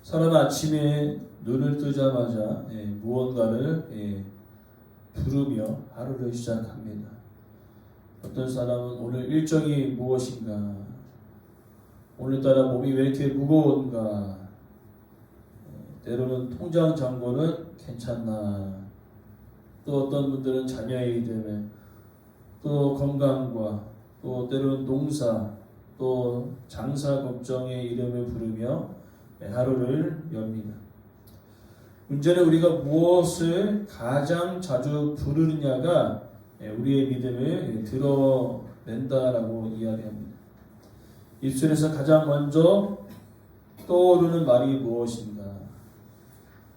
사람은 아침에 눈을 뜨자마자 무언가를 부르며 하루를 시작합니다. 어떤 사람은 오늘 일정이 무엇인가, 오늘따라 몸이 왜 이렇게 무거운가, 때로는 통장 잔고는 괜찮나, 또 어떤 분들은 자녀의 이름에, 또 건강과, 또 때로는 농사, 또 장사 걱정의 이름을 부르며 하루를 엽니다. 문제는 우리가 무엇을 가장 자주 부르느냐가 우리의 믿음을 드러낸다라고 이야기합니다. 입술에서 가장 먼저 떠오르는 말이 무엇인가?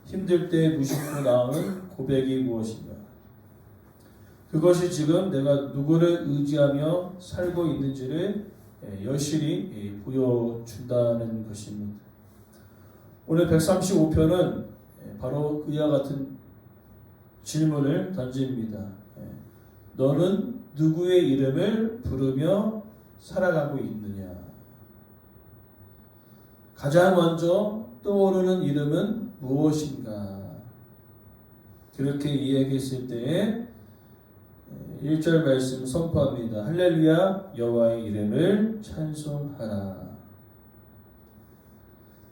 힘들 때 무심코 나오는 고백이 무엇인가? 그것이 지금 내가 누구를 의지하며 살고 있는지를 여실히 보여준다는 것입니다. 오늘 135편은 바로 그와 같은 질문을 던집니다. 너는 누구의 이름을 부르며 살아가고 있느냐? 가장 먼저 떠오르는 이름은 무엇인가? 그렇게 이야기했을 때에 1절 말씀 선포합니다. 할렐루야, 여호와의 이름을 찬송하라.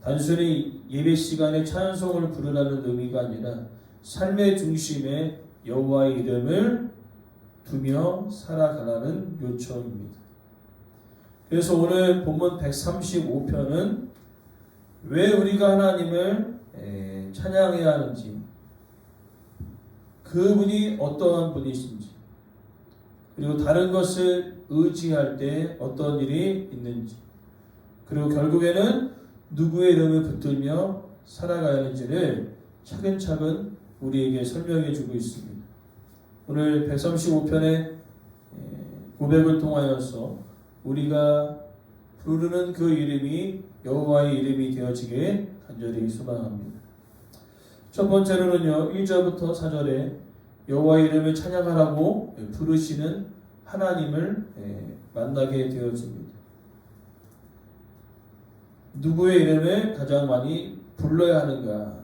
단순히 예배 시간에 찬송을 부르라는 의미가 아니라 삶의 중심에 여호와의 이름을 두며 살아가라는 요청입니다. 그래서 오늘 본문 135편은 왜 우리가 하나님을 찬양해야 하는지, 그분이 어떠한 분이신지, 그리고 다른 것을 의지할 때 어떤 일이 있는지, 그리고 결국에는 누구의 이름을 붙들며 살아가야 하는지를 차근차근 우리에게 설명해 주고 있습니다. 오늘 135편의 고백을 통하여서 우리가 부르는 그 이름이 여호와의 이름이 되어지게 간절히 소망합니다. 첫 번째로는요, 1절부터 4절에 여호와의 이름을 찬양하라고 부르시는 하나님을 만나게 되어집니다. 누구의 이름을 가장 많이 불러야 하는가?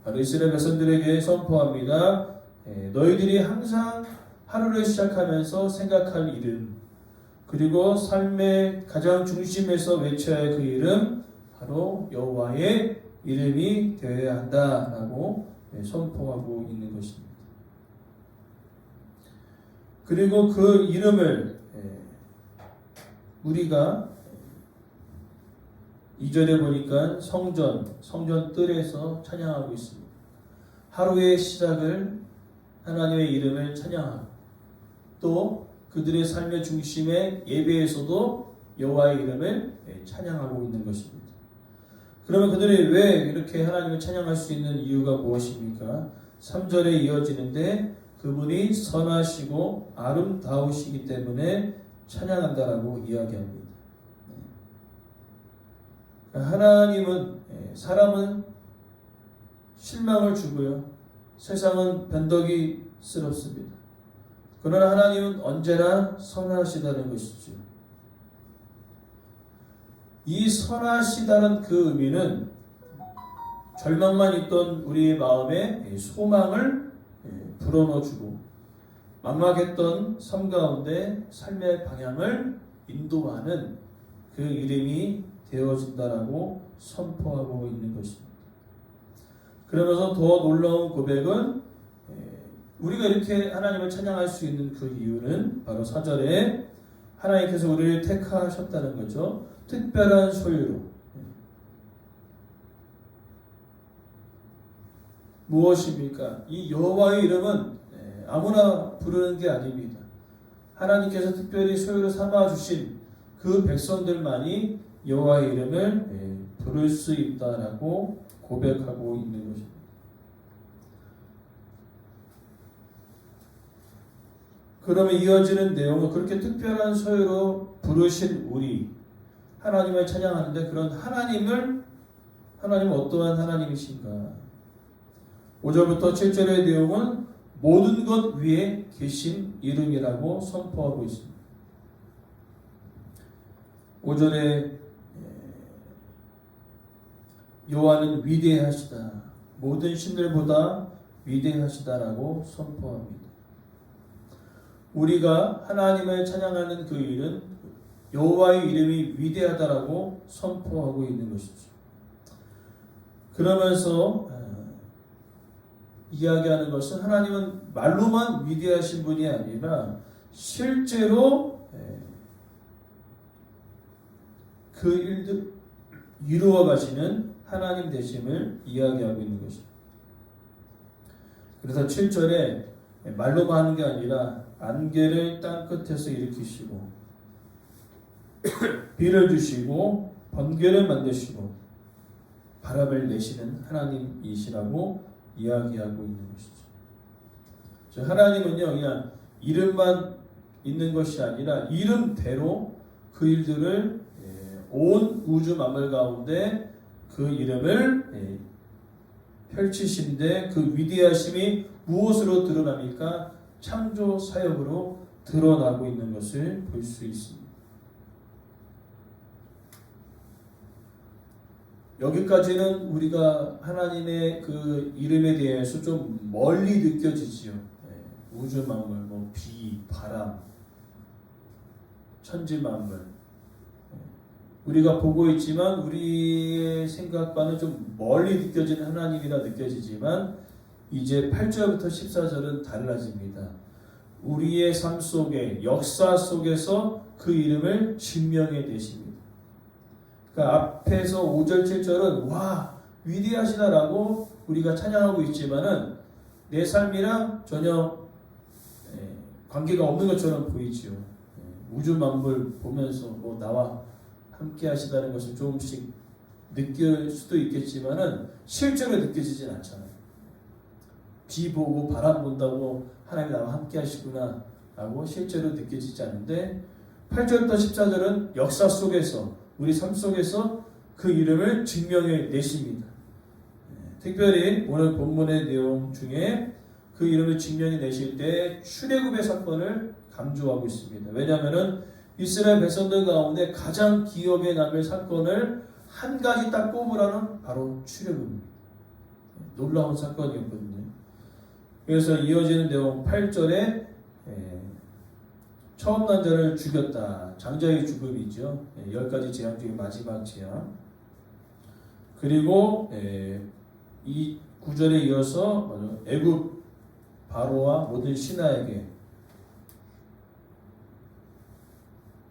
바로 이스라엘 백성들에게 선포합니다. 너희들이 항상 하루를 시작하면서 생각할 이름, 그리고 삶의 가장 중심에서 외쳐야 할 그 이름, 바로 여호와의 이름이 되어야 한다라고 선포하고 있는 것입니다. 그리고 그 이름을 우리가 2절에 보니까 성전 뜰에서 찬양하고 있습니다. 하루의 시작을 하나님의 이름을 찬양하고, 또 그들의 삶의 중심에 예배에서도 여호와의 이름을 찬양하고 있는 것입니다. 그러면 그들이 왜 이렇게 하나님을 찬양할 수 있는 이유가 무엇입니까? 3절에 이어지는데 그분이 선하시고 아름다우시기 때문에 찬양한다라고 이야기합니다. 하나님은, 사람은 실망을 주고요, 세상은 변덕이스럽습니다. 그러나 하나님은 언제나 선하시다는 것이죠. 이 선하시다는 그 의미는 절망만 있던 우리의 마음에 소망을 불어넣어주고, 막막했던 삶 가운데 삶의 방향을 인도하는 그 이름이 되어진다라고 선포하고 있는 것입니다. 그러면서 더 놀라운 고백은, 우리가 이렇게 하나님을 찬양할 수 있는 그 이유는 바로 4절에 하나님께서 우리를 택하셨다는 거죠. 특별한 소유로. 무엇입니까? 이 여호와의 이름은 아무나 부르는 게 아닙니다. 하나님께서 특별히 소유로 삼아주신 그 백성들만이 여호와의 이름을 부를 수 있다라고 고백하고 있는 것입니다. 그러면 이어지는 내용은 그렇게 특별한 소유로 부르신 우리 하나님을 찬양하는데, 그런 하나님은 어떠한 하나님이신가? 5절부터 7절의 내용은 모든 것 위에 계신 이름이라고 선포하고 있습니다. 5절에 여호와는 위대하시다. 모든 신들보다 위대하시다라고 선포합니다. 우리가 하나님을 찬양하는 그 일은 여호와의 이름이 위대하다라고 선포하고 있는 것이죠. 그러면서 이야기하는 것은 하나님은 말로만 위대하신 분이 아니라 실제로 그 일들 이루어 가시는 하나님 되심을 이야기하고 있는 것입니다. 그래서 7절에 말로만 하는 게 아니라 안개를 땅 끝에서 일으키시고 비를 주시고 번개를 만드시고 바람을 내시는 하나님이시라고 이야기하고 있는 것이죠. 하나님은요, 그냥 이름만 있는 것이 아니라 이름대로 그 일들을 온 우주 만물 가운데 그 이름을 펼치신데 그 위대하심이 무엇으로 드러납니까? 창조 사역으로 드러나고 있는 것을 볼 수 있습니다. 여기까지는 우리가 하나님의 그 이름에 대해서 좀 멀리 느껴지지요. 우주 만물, 뭐 비, 바람, 천지 만물. 우리가 보고 있지만 우리의 생각과는 좀 멀리 느껴지는 하나님이라 느껴지지만 이제 8절부터 14절은 달라집니다. 우리의 삶 속에 역사 속에서 그 이름을 증명해 내십니다. 그러니까 앞에서 5절 7절은 와 위대하시다라고 우리가 찬양하고 있지만은 내 삶이랑 전혀 관계가 없는 것처럼 보이지요. 우주 만물 보면서 뭐 나와 함께 하시다는 것을 조금씩 느낄 수도 있겠지만은 실제로 느껴지진 않잖아요. 비 보고 바람 본다고 하나님이 나와 함께 하시구나 라고 실제로 느껴지지 않는데 8절부터 14절은 역사 속에서 우리 삶 속에서 그 이름을 증명해 내십니다. 특별히 오늘 본문의 내용 중에 그 이름을 증명해 내실 때 출애굽의 사건을 강조하고 있습니다. 왜냐하면 이스라엘 백성들 가운데 가장 기억에 남을 사건을 한 가지 딱 꼽으라는 바로 출애굽입니다. 놀라운 사건이었거든요. 그래서 이어지는 내용 8절에 처음 난 자를 죽였다. 장자의 죽음이죠. 10가지 재앙 중에 마지막 재앙. 그리고 이 9절에 이어서 애굽 바로와 모든 신하에게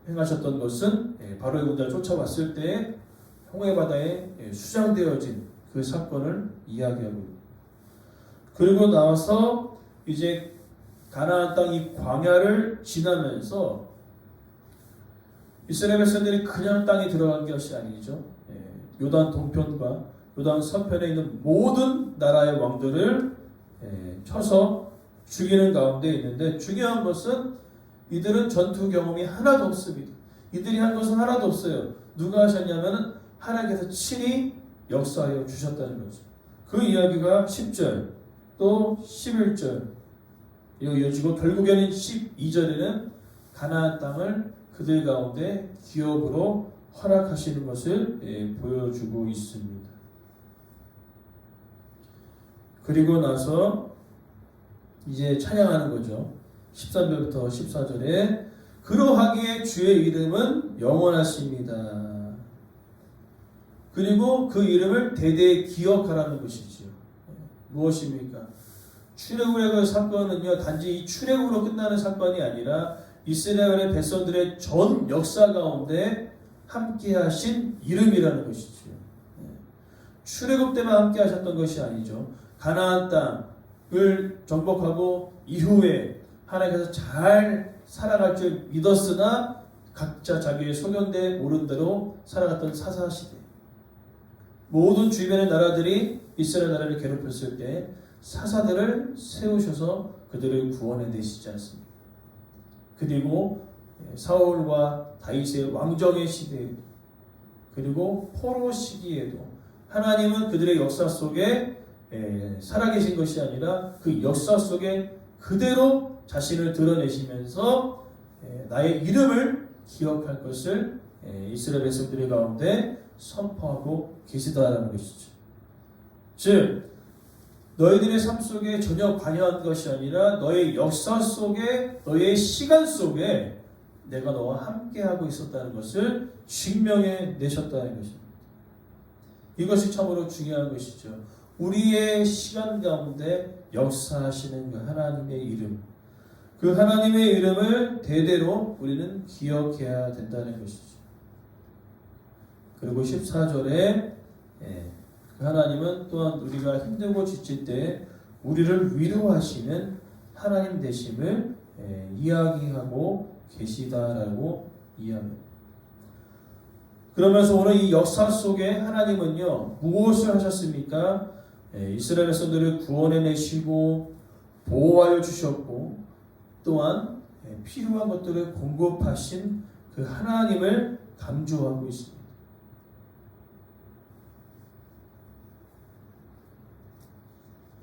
행하셨던 것은 바로의 군대가 쫓아왔을 때 홍해바다에 수장되어진 그 사건을 이야기하고 있습니다. 그리고 나와서 이제 가나안 땅 이 광야를 지나면서 이스라엘 백성들이 그냥 땅에 들어간 것이 아니죠. 요단 동편과 요단 서편에 있는 모든 나라의 왕들을 쳐서 죽이는 가운데 있는데 중요한 것은 이들은 전투 경험이 하나도 없습니다. 이들이 한 것은 하나도 없어요. 누가 하셨냐면 하나님께서 친히 역사하여 주셨다는 거죠. 그 이야기가 10절 또 11절 이어지고 결국에는 12절에는 가나안 땅을 그들 가운데 기업으로 허락하시는 것을 보여주고 있습니다. 그리고 나서 이제 찬양하는 거죠. 13절부터 14절에 그러하기에 주의 이름은 영원하십니다. 그리고 그 이름을 대대에 기억하라는 것이지요. 무엇입니까? 출애굽의 그 사건은요, 단지 이 출애굽으로 끝나는 사건이 아니라 이스라엘의 백성들의 전 역사 가운데 함께 하신 이름이라는 것이지요. 출애굽 때만 함께 하셨던 것이 아니죠. 가나안 땅을 정복하고 이후에 하나님께서 잘 살아갈 줄 믿었으나 각자 자기의 소견대에 오른 대로 살아갔던 사사시대. 모든 주변의 나라들이 이스라엘 나라를 괴롭혔을 때 사사들을 세우셔서 그들을 구원해 내시지 않습니까? 그리고 사울과 다윗의 왕정의 시대 그리고 포로 시기에도 하나님은 그들의 역사 속에 살아계신 것이 아니라 그 역사 속에 그대로 자신을 드러내시면서 나의 이름을 기억할 것을 이스라엘 백성들 가운데 선포하고 계시다라는 것이죠. 즉 너희들의 삶 속에 전혀 관여한 것이 아니라 너의 역사 속에, 너의 시간 속에 내가 너와 함께하고 있었다는 것을 증명해 내셨다는 것입니다. 이것이 참으로 중요한 것이죠. 우리의 시간 가운데 역사하시는 그 하나님의 이름, 그 하나님의 이름을 대대로 우리는 기억해야 된다는 것이죠. 그리고 14절에 그 하나님은 또한 우리가 힘들고 지칠 때 우리를 위로하시는 하나님 되심을 이야기하고 계시다라고 이야기합니다. 그러면서 오늘 이 역사 속에 하나님은요 무엇을 하셨습니까? 이스라엘 백성들을 구원해내시고 보호하여 주셨고 또한 필요한 것들을 공급하신 그 하나님을 강조하고 있습니다.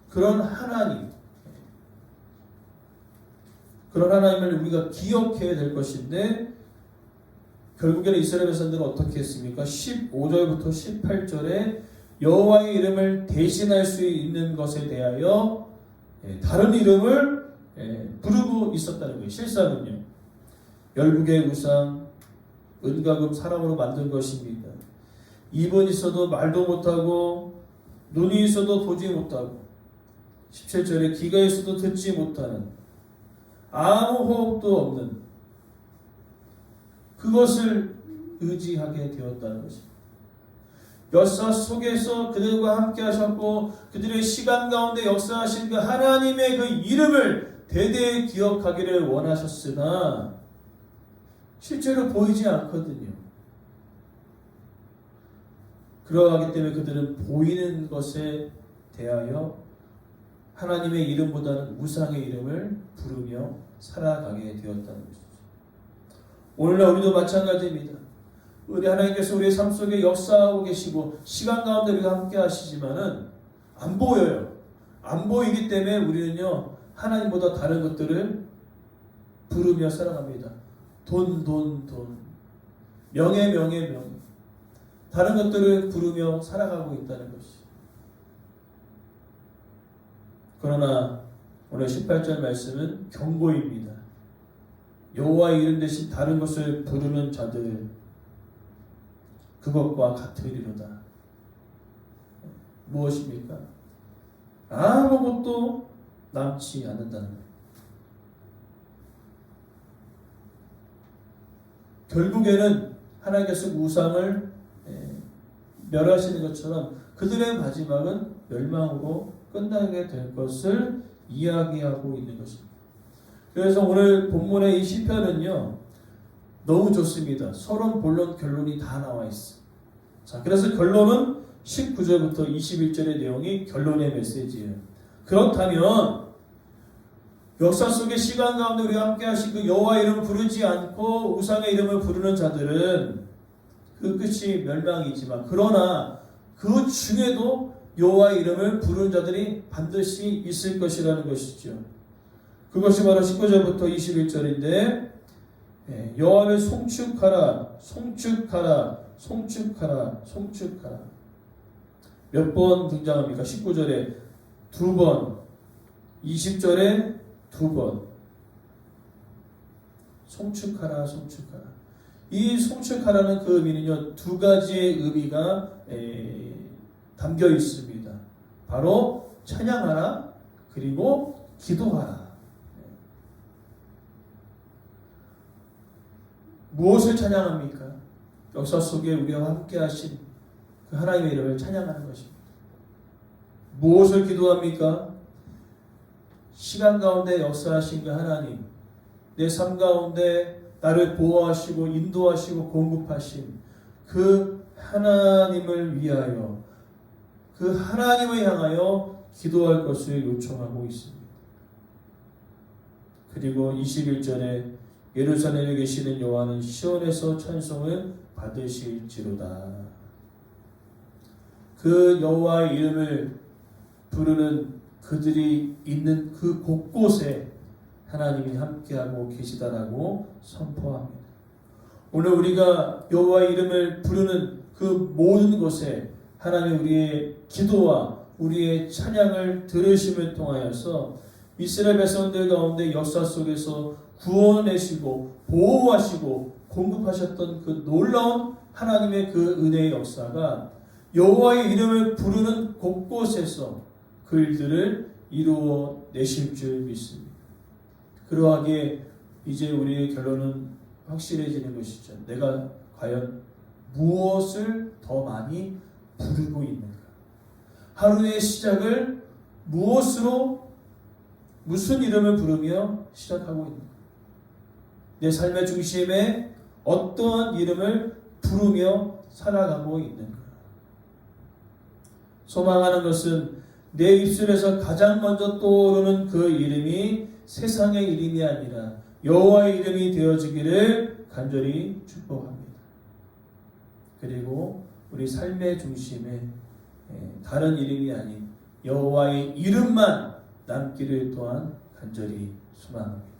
그런 하나님을 우리가 기억해야 될 것인데 결국에는 이스라엘 백성들은 어떻게 했습니까? 15절부터 18절에 여호와의 이름을 대신할 수 있는 것에 대하여 다른 이름을 부르고 있었다는 거예요. 실상은요. 열국의 우상, 은과금 사람으로 만든 것입니다. 입은 있어도 말도 못하고 눈이 있어도 보지 못하고 17절에 귀가 있어도 듣지 못하는 아무 호흡도 없는 그것을 의지하게 되었다는 것입니다. 역사 속에서 그들과 함께 하셨고 그들의 시간 가운데 역사하신 그 하나님의 그 이름을 대대히 기억하기를 원하셨으나 실제로 보이지 않거든요. 그러하기 때문에 그들은 보이는 것에 대하여 하나님의 이름보다는 우상의 이름을 부르며 살아가게 되었다는 것이죠. 오늘날 우리도 마찬가지입니다. 우리 하나님께서 우리의 삶 속에 역사하고 계시고 시간 가운데 우리가 함께 하시지만은 안 보여요. 안 보이기 때문에 우리는요 하나님보다 다른 것들을 부르며 살아갑니다. 돈, 명예, 다른 것들을 부르며 살아가고 있다는 것이. 그러나 오늘 18절 말씀은 경고입니다. 여호와의 이름 대신 다른 것을 부르는 자들 그것과 같으리로다. 무엇입니까? 아무것도 남지 않는다는 거예요. 결국에는 하나님께서 우상을 멸하시는 것처럼 그들의 마지막은 멸망으로 끝나게 될 것을 이야기하고 있는 것입니다. 그래서 오늘 본문의 이 시편은요 너무 좋습니다. 서론, 본론, 결론이 다 나와 있어. 자, 그래서 결론은 19절부터 21절의 내용이 결론의 메시지예요. 그렇다면 역사 속의 시간 가운데 우리와 함께 하신 그 여호와의 이름을 부르지 않고 우상의 이름을 부르는 자들은 그 끝이 멸망이지만 그러나 그 중에도 여호와의 이름을 부르는 자들이 반드시 있을 것이라는 것이죠. 그것이 바로 19절부터 21절인데 여호와를 송축하라, 송축하라, 송축하라, 송축하라. 몇 번 등장합니까? 19절에 2번, 20절에 2번. 송축하라, 송축하라. 이 송축하라는 그 의미는요, 두 가지의 의미가 담겨 있습니다. 바로 찬양하라, 그리고 기도하라. 무엇을 찬양합니까? 역사 속에 우리와 함께 하신 그 하나님의 이름을 찬양하는 것입니다. 무엇을 기도합니까? 시간 가운데 역사하신 그 하나님, 내 삶 가운데 나를 보호하시고 인도하시고 공급하신 그 하나님을 위하여 그 하나님을 향하여 기도할 것을 요청하고 있습니다. 그리고 21절에 예루살렘에 계시는 여호와는 시온에서 찬송을 받으실지로다. 그 여호와의 이름을 부르는 그들이 있는 그 곳곳에 하나님이 함께하고 계시다라고 선포합니다. 오늘 우리가 여호와의 이름을 부르는 그 모든 곳에 하나님 우리의 기도와 우리의 찬양을 들으심을 통하여서 이스라엘 백성들 가운데 역사 속에서 구원내시고 보호하시고 공급하셨던 그 놀라운 하나님의 그 은혜의 역사가 여호와의 이름을 부르는 곳곳에서 그 일들을 이루어 내실 줄 믿습니다. 그러하게 이제 우리의 결론은 확실해지는 것이죠. 내가 과연 무엇을 더 많이 부르고 있는가? 하루의 시작을 무엇으로 무슨 이름을 부르며 시작하고 있는가? 내 삶의 중심에 어떠한 이름을 부르며 살아가고 있는가? 소망하는 것은 내 입술에서 가장 먼저 떠오르는 그 이름이 세상의 이름이 아니라 여호와의 이름이 되어지기를 간절히 축복합니다. 그리고 우리 삶의 중심에 다른 이름이 아닌 여호와의 이름만 남기를 또한 간절히 소망합니다.